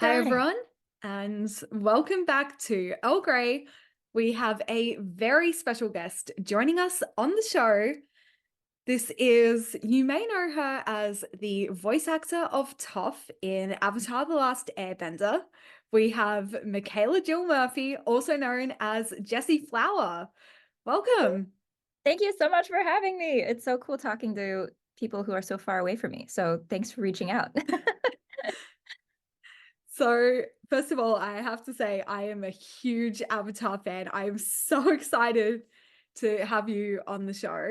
Hi, Starting. everyone, and welcome back to Earl Grey. We have a very special guest joining us on the show. You may know her as the voice actor of Toph in Avatar The Last Airbender. We have Michaela Jill Murphy, also known as Jessie Flower. Welcome. Thank you so much for having me. It's so cool talking to people who are so far away from me. So thanks for reaching out. So, first of all, I have to say I am a huge Avatar fan. I am so excited to have you on the show.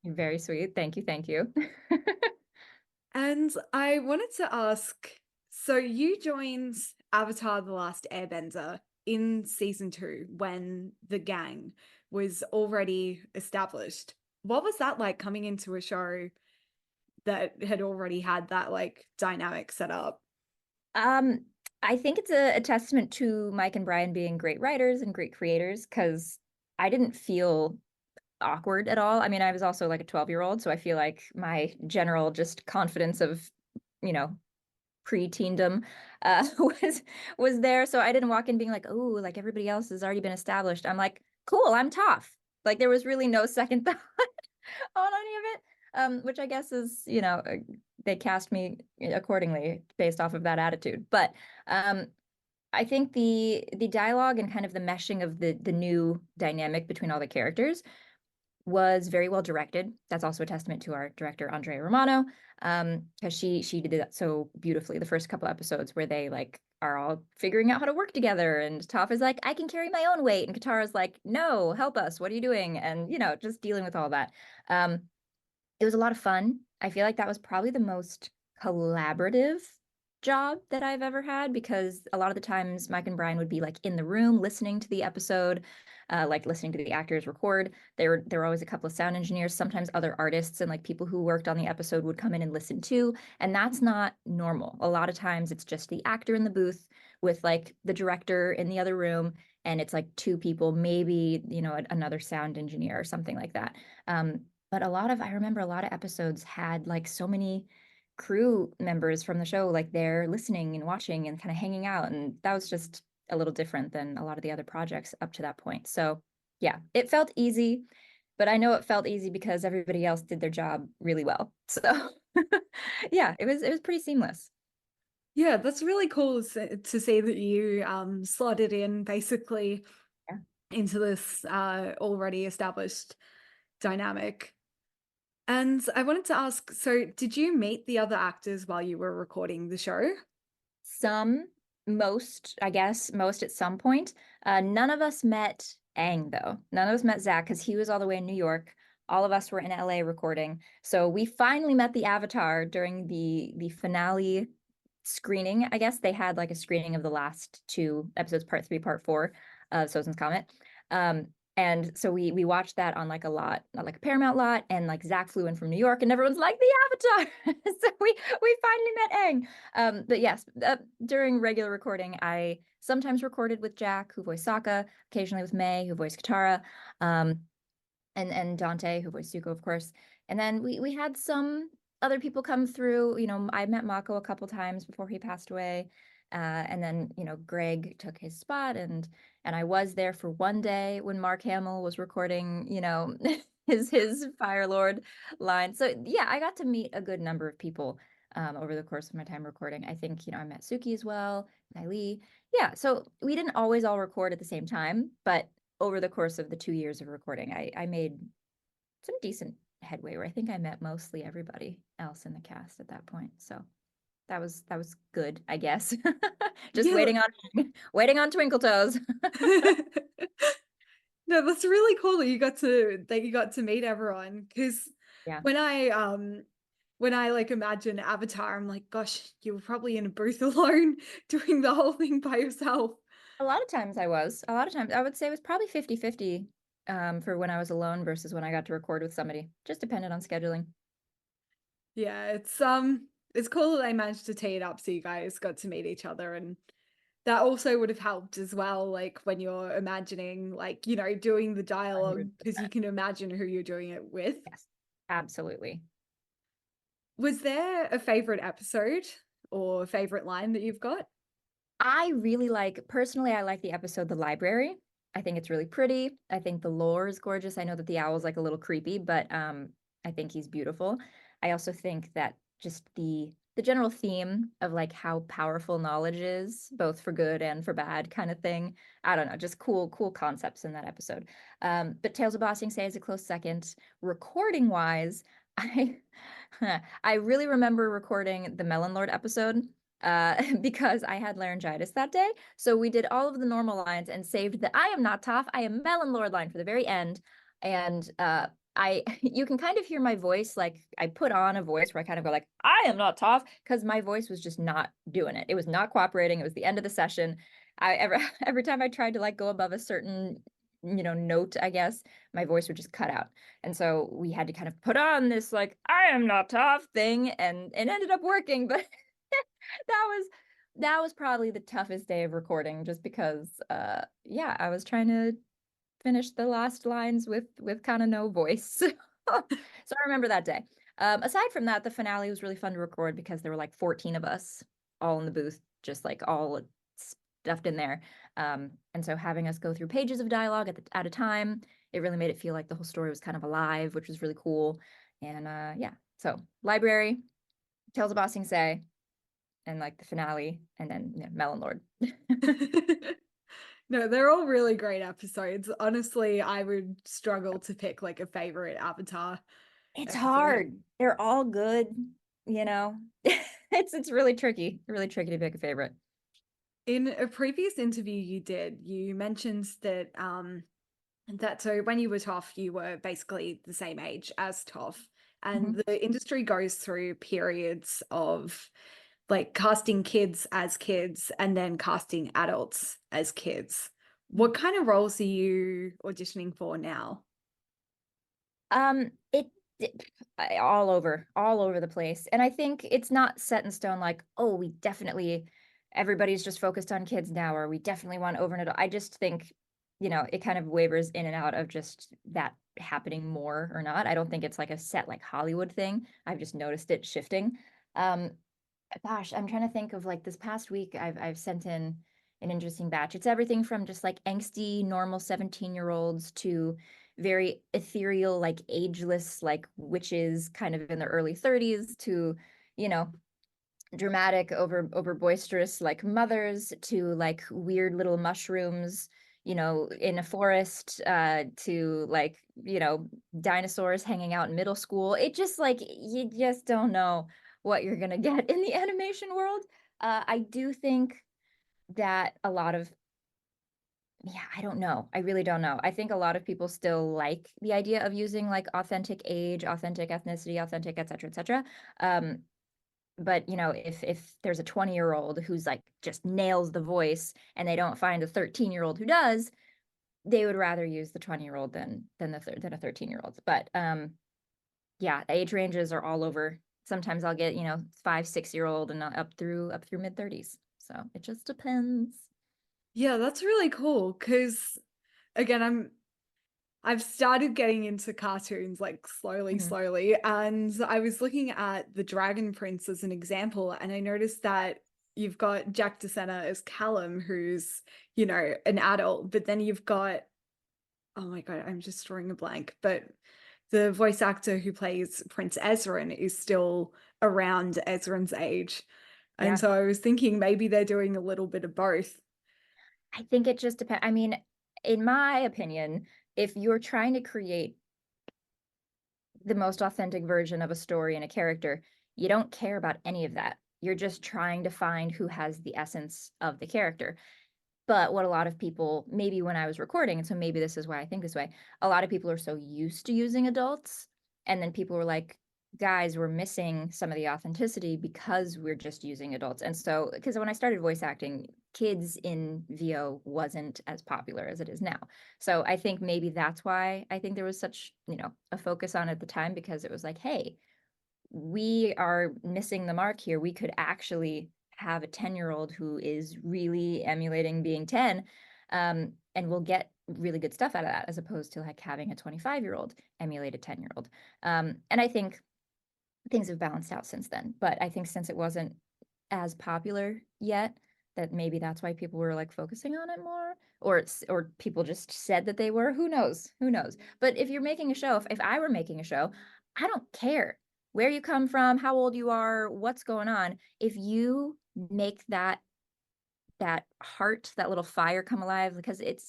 Very sweet. Thank you. Thank you. And I wanted to ask, so you joined Avatar The Last Airbender in season 2 when the gang was already established. What was that like coming into a show that had already had that like dynamic set up? Um, I think it's a testament to Mike and Brian being great writers and great creators because I didn't feel awkward at all. I mean, I was also like a 12-year-old, so I feel like my general just confidence of, you know, pre-teendom was there. So I didn't walk in being like, oh, like everybody else has already been established. I'm like, cool, I'm tough. Like there was really no second thought on any of it. Which I guess is, they cast me accordingly based off of that attitude. But I think the dialogue and kind of the meshing of the new dynamic between all the characters was very well directed. That's also a testament to our director Andrea Romano, because she did that so beautifully. The first couple episodes where they like are all figuring out how to work together, and Toph is like, "I can carry my own weight," and Katara's like, "No, help us! What are you doing?" And just dealing with all that. It was a lot of fun. I feel like that was probably the most collaborative job that I've ever had because a lot of the times Mike and Brian would be like in the room listening to the episode, like listening to the actors record. There were always a couple of sound engineers, sometimes other artists and like people who worked on the episode would come in and listen too. And that's not normal. A lot of times it's just the actor in the booth with like the director in the other room. And it's like two people, maybe, another sound engineer or something like that. But I remember a lot of episodes had like so many crew members from the show, like they're listening and watching and kind of hanging out. And that was just a little different than a lot of the other projects up to that point. So yeah, it felt easy, but I know it felt easy because everybody else did their job really well. So yeah, it was pretty seamless. Yeah, that's really cool to see that you slotted in basically Yeah. into this already established dynamic. And I wanted to ask, so did you meet the other actors while you were recording the show? Some, most, I guess, most at some point. None of us met Aang, though. None of us met Zach because he was all the way in New York. All of us were in LA recording. So we finally met the Avatar during the finale screening. I guess they had like a screening of the last two episodes, part three, part four of Sozin's Comet. And so we watched that on like a lot, not like a Paramount lot, and like Zach flew in from New York, and everyone's like the Avatar. So we finally met Aang. But yes, during regular recording, I sometimes recorded with Jack, who voiced Sokka, occasionally with May, who voiced Katara, and Dante, who voiced Zuko, of course. And then we had some other people come through. I met Mako a couple times before he passed away. And then, Greg took his spot and I was there for one day when Mark Hamill was recording, his Fire Lord line. So yeah, I got to meet a good number of people over the course of my time recording. I think, I met Suki as well, Kylie. Yeah, so we didn't always all record at the same time, but over the course of the 2 years of recording, I made some decent headway where I think I met mostly everybody else in the cast at that point. So that was good, I guess. Just Yeah. waiting on Twinkle Toes. No, that's really cool that you got to meet everyone. Because Yeah. when I like imagine Avatar, I'm like, gosh, you were probably in a booth alone doing the whole thing by yourself. A lot of times I was. A lot of times I would say it was probably 50-50 for when I was alone versus when I got to record with somebody. Just depended on scheduling. Yeah, it's cool that they managed to tee it up so you guys got to meet each other, and that also would have helped as well, like when you're imagining, like, doing the dialogue because you 100%. can imagine who you're doing it with. Yes. Absolutely. Was there a favorite episode or favorite line that you've got? I really like, personally, I like the episode The Library. I think it's really pretty. I think the lore is gorgeous. I know that the owl's like a little creepy, but I think he's beautiful. I also think that just the general theme of like how powerful knowledge is, both for good and for bad kind of thing. I don't know, just cool concepts in that episode. But Tales of Ba Sing Se is a close second. Recording wise, I I really remember recording the Melon Lord episode because I had laryngitis that day. So we did all of the normal lines and saved the I am not Toph, I am Melon Lord line for the very end. And you can kind of hear my voice, like I put on a voice where I kind of go like, I am not Toph, because my voice was just not doing it. It was not cooperating. It was the end of the session. Every time I tried to like go above a certain note, I guess, my voice would just cut out. And so we had to kind of put on this like I am not Toph thing, and it ended up working, but that was probably the toughest day of recording just because yeah, I was trying to finish the last lines with kind of no voice. So I remember that day. Aside from that, the finale was really fun to record because there were like 14 of us all in the booth, just like all stuffed in there. And so having us go through pages of dialogue at a time, it really made it feel like the whole story was kind of alive, which was really cool. And yeah, so library, Tales of Ba Sing Se, and like the finale, and then Melon Lord. No, they're all really great episodes. Honestly, I would struggle to pick like a favorite Avatar It's episode. hard. They're all good, you know. It's really tricky to pick a favorite. In a previous interview you did, you mentioned that so when you were Toph, you were basically the same age as Toph, and Mhm. the industry goes through periods of like casting kids as kids and then casting adults as kids. What kind of roles are you auditioning for now? It all over the place. And I think it's not set in stone like, oh, we definitely everybody's just focused on kids now, or we definitely want over an adult. I just think, it kind of wavers in and out of just that happening more or not. I don't think it's like a set like Hollywood thing. I've just noticed it shifting. Um, Gosh, I'm trying to think of like this past week I've sent in an interesting batch. It's everything from just like angsty normal 17-year-olds to very ethereal, like ageless, like witches kind of in their early 30s to, you know, dramatic over boisterous like mothers to like weird little mushrooms, in a forest, to like, dinosaurs hanging out in middle school. It just like you just don't know what you're gonna get in the animation world. I do think that a lot of yeah, I don't know. I really don't know. I think a lot of people still like the idea of using like authentic age, authentic ethnicity, authentic, et cetera, et cetera. Um, but if there's a 20-year-old who's like just nails the voice and they don't find a 13-year-old who does, they would rather use the 20-year-old than a 13-year-old. But yeah, age ranges are all over. Sometimes I'll get 5, 6-year-old and up through mid 30s. So it just depends. Yeah, that's really cool because again, I've started getting into cartoons like slowly, Mhm. slowly, and I was looking at the Dragon Prince as an example, and I noticed that you've got Jack DeSena as Callum, who's, an adult, but then you've got, oh my God, I'm just drawing a blank, but the voice actor who plays Prince Ezrin is still around Ezrin's age. And Yeah, so I was thinking maybe they're doing a little bit of both. I think it just depends. I mean, in my opinion, if you're trying to create the most authentic version of a story and a character, you don't care about any of that. You're just trying to find who has the essence of the character. But what a lot of people, maybe when I was recording, and so maybe this is why I think this way, a lot of people are so used to using adults. And then people were like, guys, we're missing some of the authenticity because we're just using adults. And so, because when I started voice acting, kids in VO wasn't as popular as it is now. So I think maybe that's why I think there was such, a focus on it at the time, because it was like, hey, we are missing the mark here. We could actually have a 10-year-old who is really emulating being 10, and we'll get really good stuff out of that, as opposed to like having a 25-year-old emulate a 10-year-old. And I think things have balanced out since then. But I think since it wasn't as popular yet, that maybe that's why people were like focusing on it more, or people just said that they were. Who knows? But if you're making a show, if I were making a show, I don't care where you come from, how old you are, what's going on. If you make that heart, that little fire come alive, because it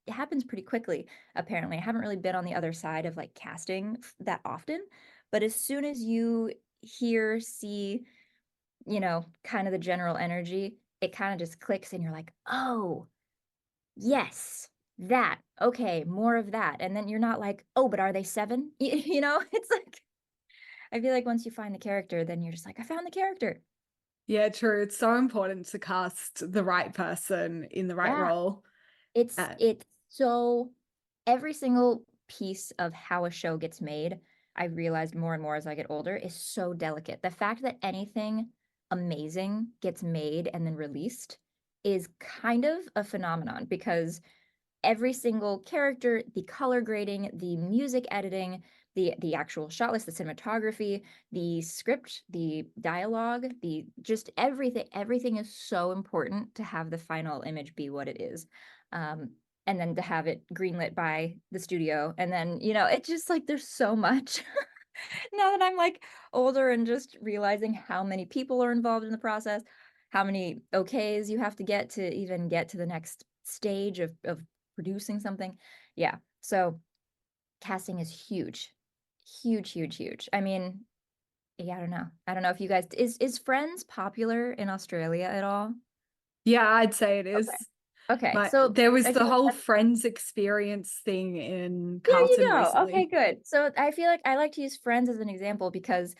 happens pretty quickly. Apparently, I haven't really been on the other side of like casting that often, but as soon as you hear, see, kind of the general energy, it kind of just clicks and you're like, oh, yes, that. Okay, more of that. And then you're not like, oh, but are they seven? It's like, I feel like once you find the character, then you're just like, I found the character. Yeah, true. It's so important to cast the right person in the right Yeah. role. It's Uh, it's so every single piece of how a show gets made, I realized more and more as I get older, is so delicate. The fact that anything amazing gets made and then released is kind of a phenomenon because every single character, the color grading, the music editing, the actual shot list, the cinematography, the script, the dialogue, the just everything is so important to have the final image be what it is. Um, and then to have it greenlit by the studio. And then, it's just like there's so much. Now that I'm like older and just realizing how many people are involved in the process, how many okays you have to get to even get to the next stage of producing something. Yeah. So casting is huge. Huge, huge, huge. I mean, yeah, I don't know. I don't know if you guys is Friends popular in Australia at all? yeah, I'd say it Okay. is. Okay. So There was I feel the like whole that's Friends experience thing in there you Carlton go. Okay, recently. good. So I feel like I like to use Friends as an example because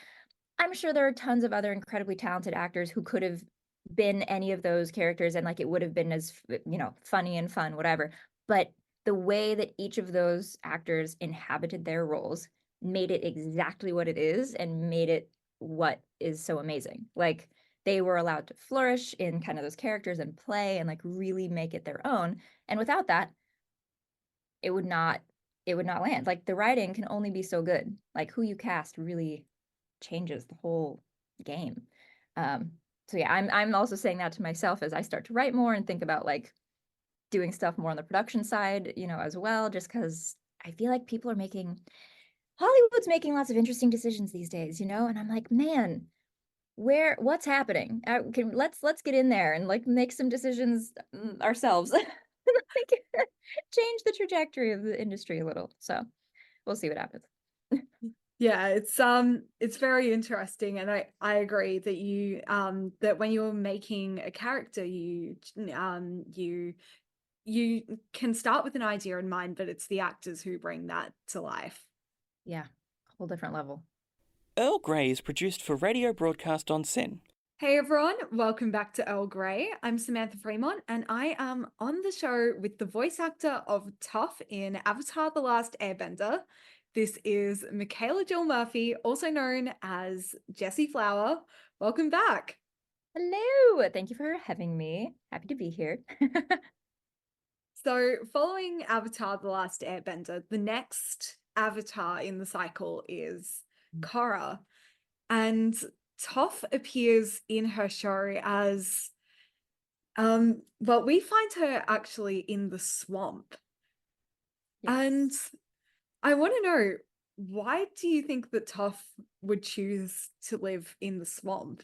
I'm sure there are tons of other incredibly talented actors who could have been any of those characters and like it would have been as, funny and fun, whatever. But the way that each of those actors inhabited their roles made it exactly what it is and made it what is so amazing. Like they were allowed to flourish in kind of those characters and play and like really make it their own. And without that, it would not it would not land. Like the writing can only be so good. Like who you cast really changes the whole game. Um, so yeah, I'm also saying that to myself as I start to write more and think about like doing stuff more on the production side, as well, just because I feel like people are making Hollywood's making lots of interesting decisions these days, and I'm like, man, what's happening? Let's get in there and like make some decisions ourselves. Like, change the trajectory of the industry a little. So we'll see what happens. Yeah, it's very interesting, and I agree that that when you're making a character, you can start with an idea in mind, but it's the actors who bring that to life. Yeah, whole different level. Earl Grey is produced for radio broadcast on SYN. Hey everyone, welcome back to Earl Grey. I'm Samantha Fremont, and I am on the show with the voice actor of Toph in Avatar: The Last Airbender. This is Michaela Jill Murphy, also known as Jessie Flower. Welcome back. Hello. Thank you for having me. Happy to be here. So, following Avatar: The Last Airbender, the next avatar in the cycle is Korra. And Toph appears in her show as well, we find her actually in the swamp. And Yes. I want to know, why do you think that Toph would choose to live in the swamp?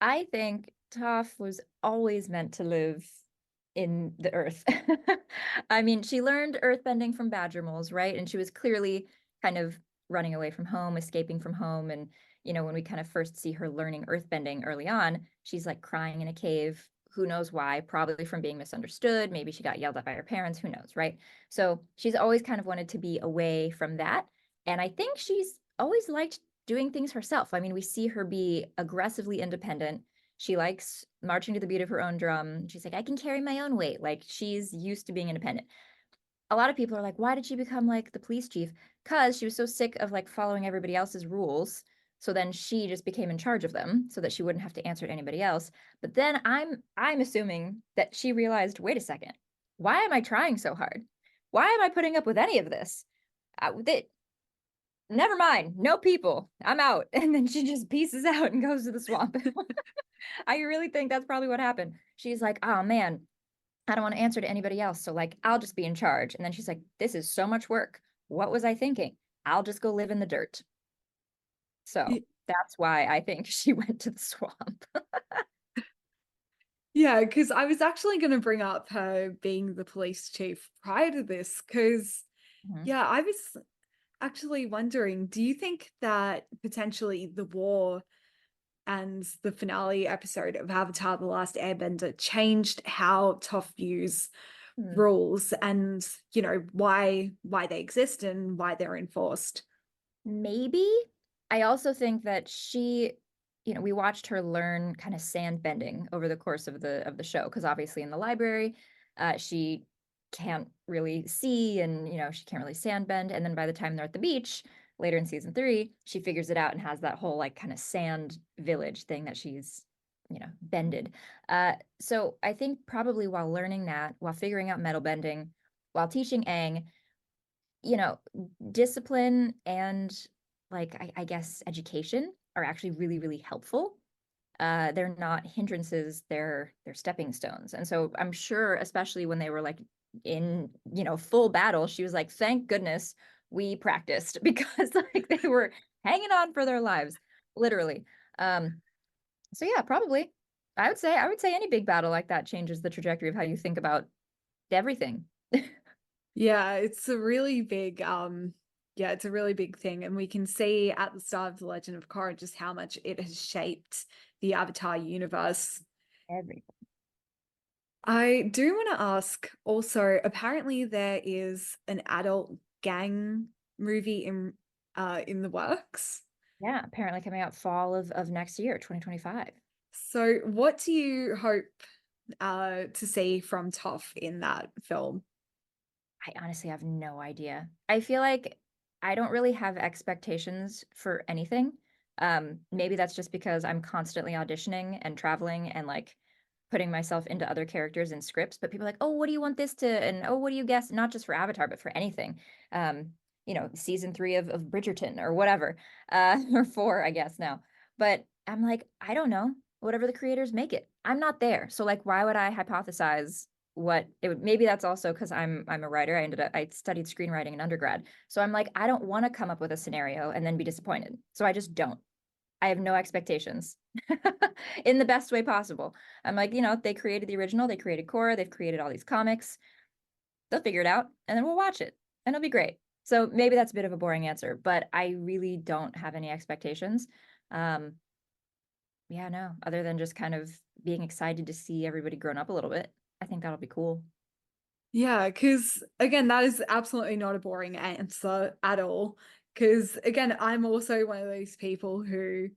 I think Toph was always meant to live in the earth. I mean, she learned earthbending from badger moles, right? And she was clearly kind of running away from home, escaping from home. And, when we kind of first see her learning earthbending early on, she's like crying in a cave. Who knows why? Probably from being misunderstood. Maybe she got yelled at by her parents. Who knows, right? So she's always kind of wanted to be away from that. And I think she's always liked doing things herself. I mean, we see her be aggressively independent. She likes marching to the beat of her own drum. She's like, I can carry my own weight. Like she's used to being independent. A lot of people are like, why did she become like the police chief? Because she was so sick of like following everybody else's rules. So then she just became in charge of them so that she wouldn't have to answer to anybody else. But then I'm assuming that she realized, wait a second, why am I trying so hard? Why am I putting up with any of this? Never mind, no people, I'm out. And then she just pieces out and goes to the swamp. I really think that's probably what happened. She's like, oh man, I don't want to answer to anybody else. So like, I'll just be in charge. And then she's like, this is so much work. What was I thinking? I'll just go live in the dirt. So Y- that's why I think she went to the swamp. Yeah, because I was actually going to bring up her being the police chief prior to this, because, Mhm. yeah, I was actually wondering, do you think that potentially the war and the finale episode of Avatar: The Last Airbender changed how Toph views Hmm. rules and, why they exist and why they're enforced? Maybe. I also think that she, we watched her learn kind of sand bending over the course of the show, because obviously in the library, she can't really see, and she can't really sand bend. And then by the time they're at the beach later in season 3, she figures it out and has that whole like kind of sand village thing that she's bended. So I think probably while learning that, while figuring out metal bending, while teaching Aang, you know, discipline and like I guess education are actually really, really helpful. They're not hindrances, they're stepping stones. And so I'm sure, especially when they were like in, full battle, she was like, thank goodness we practiced because like they were hanging on for their lives, literally. Um, so yeah, probably. I would say any big battle like that changes the trajectory of how you think about everything. Yeah, it's a really big it's a really big thing, and we can see at the start of The Legend of Korra just how much it has shaped the Avatar universe. Everything. I do want to ask also, apparently there is an adult gang movie in the works. Yeah, apparently coming out fall of next year, 2025. So what do you hope to see from Toph in that film? I honestly have no idea. I feel like I don't really have expectations for anything. Maybe that's just because I'm constantly auditioning and traveling and like putting myself into other characters and scripts. But people are like, oh, what do you want this to? And oh, what do you guess? Not just for Avatar, but for anything. Season 3 of Bridgerton or whatever, or 4, I guess now. But I'm like, I don't know. Whatever the creators make it. I'm not there. So like, why would I hypothesize what it would? Maybe that's also because I'm a writer. I studied screenwriting in undergrad. So I'm like, I don't want to come up with a scenario and then be disappointed. So I just don't. I have no expectations in the best way possible. I'm like, they created the original, they created Korra, they've created all these comics. They'll figure it out and then we'll watch it and it'll be great. So maybe that's a bit of a boring answer, but I really don't have any expectations. Um, yeah, no, other than just kind of being excited to see everybody grown up a little bit. I think that'll be cool. Yeah, because again, that is absolutely not a boring answer at all. Because again, I'm also one of those people who,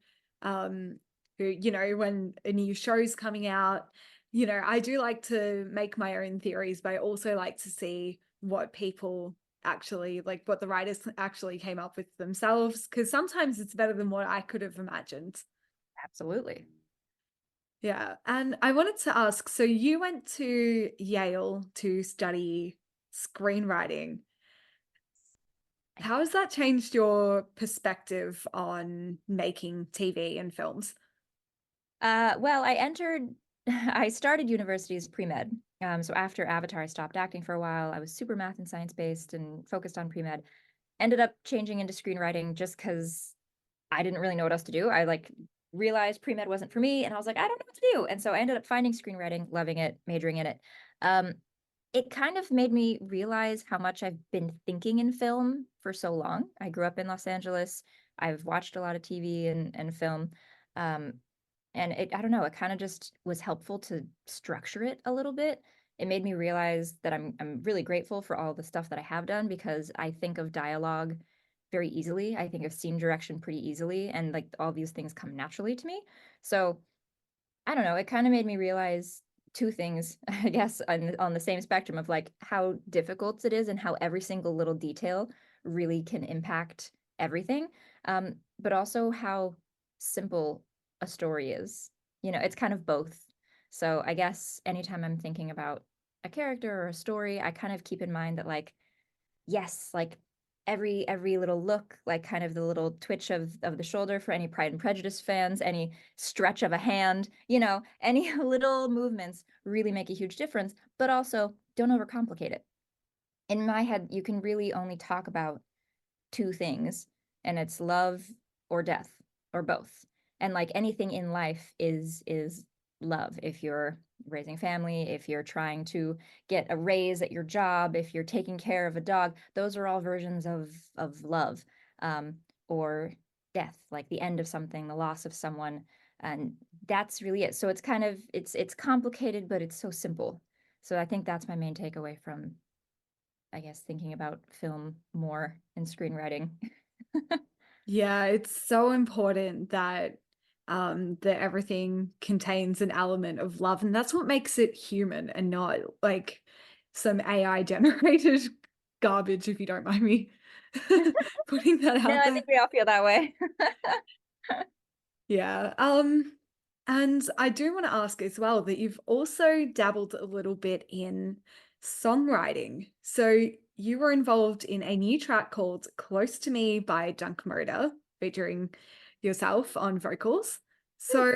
when a new show's coming out, I do like to make my own theories, but I also like to see what people actually, like what the writers actually came up with themselves, because sometimes it's better than what I could have imagined. Absolutely. Yeah, and I wanted to ask, so you went to Yale to study screenwriting. How has that changed your perspective on making TV and films? Well, I started university as pre-med. So after Avatar, I stopped acting for a while. I was super math and science based and focused on pre-med. Ended up changing into screenwriting just because I didn't really know what else to do. I like realized pre-med wasn't for me, and I was like, I don't know what to do. And so I ended up finding screenwriting, loving it, majoring in it. Um, it kind of made me realize how much I've been thinking in film for so long. I grew up in Los Angeles. I've watched a lot of TV and film. Um, and I don't know, it kind of just was helpful to structure it a little bit. It made me realize that I'm really grateful for all the stuff that I have done because I think of dialogue very easily. I think of scene direction pretty easily, and like all these things come naturally to me. So I don't know, it kind of made me realize two things, I guess, on the same spectrum of like how difficult it is and how every single little detail really can impact everything. But also how simple a story is. It's kind of both. So I guess anytime I'm thinking about a character or a story, I kind of keep in mind that like, yes, like every little look, like kind of the little twitch of the shoulder for any Pride and Prejudice fans, any stretch of a hand, any little movements really make a huge difference, but also don't overcomplicate it. In my head, you can really only talk about two things, and it's love or death or both. And like anything in life is love. If you're raising family, if you're trying to get a raise at your job, if you're taking care of a dog, those are all versions of love. Or death, like the end of something, the loss of someone. And that's really it. So it's kind of it's complicated, but it's so simple. So I think that's my main takeaway from, I guess, thinking about film more and screenwriting. Yeah, it's so important that that everything contains an element of love, and that's what makes it human and not like some AI generated garbage, if you don't mind me putting that No, out I there. think we all feel that way. Yeah. And I do want to ask as well that you've also dabbled a little bit in songwriting. So you were involved in a new track called Close to Me by Dunk Murder, featuring yourself on vocals. So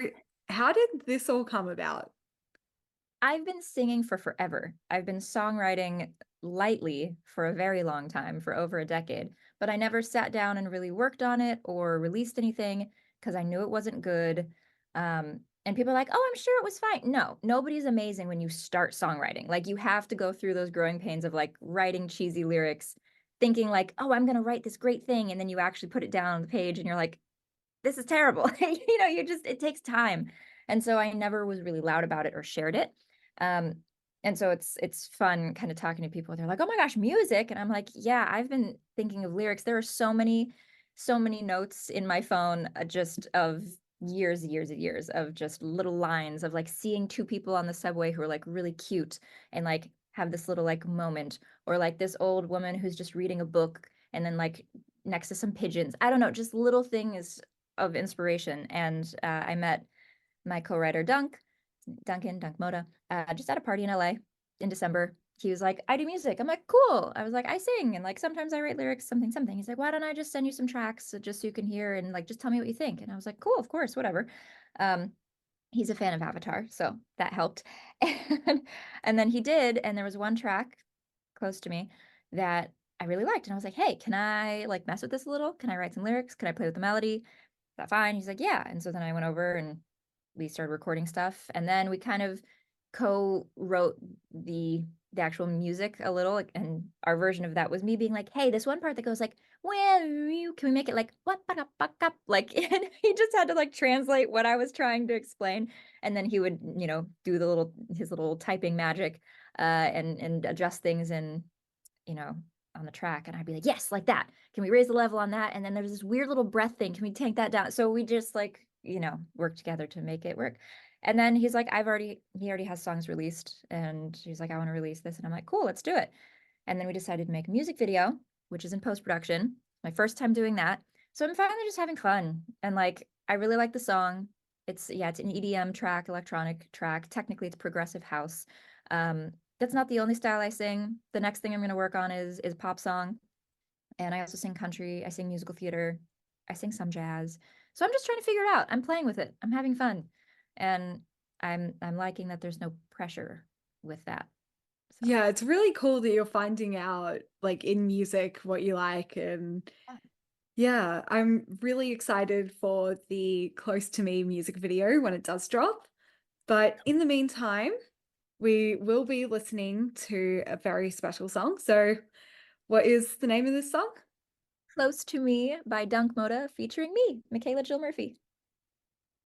how did this all come about? I've been singing for forever. I've been songwriting lightly for a very long time, for over a decade, but I never sat down and really worked on it or released anything because I knew it wasn't good. And people are like, oh, I'm sure it was fine. No, nobody's amazing when you start songwriting. Like you have to go through those growing pains of like writing cheesy lyrics, thinking like, oh, I'm going to write this great thing. And then you actually put it down on the page and you're like, this is terrible. It takes time. And so I never was really loud about it or shared it. Um, and so it's fun kind of talking to people. They're like, oh my gosh, music. And I'm like, yeah, I've been thinking of lyrics. There are so many notes in my phone, just of years of just little lines of like seeing two people on the subway who are like really cute and like have this little like moment, or like this old woman who's just reading a book and then like next to some pigeons. I don't know, just little things of inspiration. And I met my co-writer Dunk Moda, just at a party in LA in December. He was like, I do music. I'm like, cool. I was like, I sing, and like sometimes I write lyrics, something. He's like, why don't I just send you some tracks just so you can hear and like just tell me what you think? And I was like, cool, of course, whatever. Um, he's a fan of Avatar, so that helped. And then he did, and there was one track close to me that I really liked. And I was like, hey, can I like mess with this a little? Can I write some lyrics? Can I play with the melody? Is that fine? He's like, yeah. And so then I went over and we started recording stuff. And then we kind of co-wrote the actual music a little. And our version of that was me being like, hey, this one part that goes like, well, can we make it like what like, and he just had to like translate what I was trying to explain. And then he would, do his little typing magic, and adjust things in, on the track. And I'd be like, yes, like that. Can we raise the level on that? And then there's this weird little breath thing. Can we take that down? So we just like, work together to make it work. And then he's like, he already has songs released. And he's like, I want to release this. And I'm like, cool, let's do it. And then we decided to make a music video, which is in post-production. My first time doing that. So I'm finally just having fun. And like, I really like the song. It's an EDM track, electronic track. Technically it's progressive house. That's not the only style I sing. The next thing I'm going to work on is pop song. And I also sing country, I sing musical theater, I sing some jazz. So I'm just trying to figure it out. I'm playing with it. I'm having fun. And I'm liking that there's no pressure with that. So Yeah, it's really cool that you're finding out like in music what you like. And yeah, I'm really excited for the Close to Me music video when it does drop. But in the meantime, we will be listening to a very special song. So what is the name of this song? Close to Me by Dunk Moda featuring me, Michaela Jill Murphy.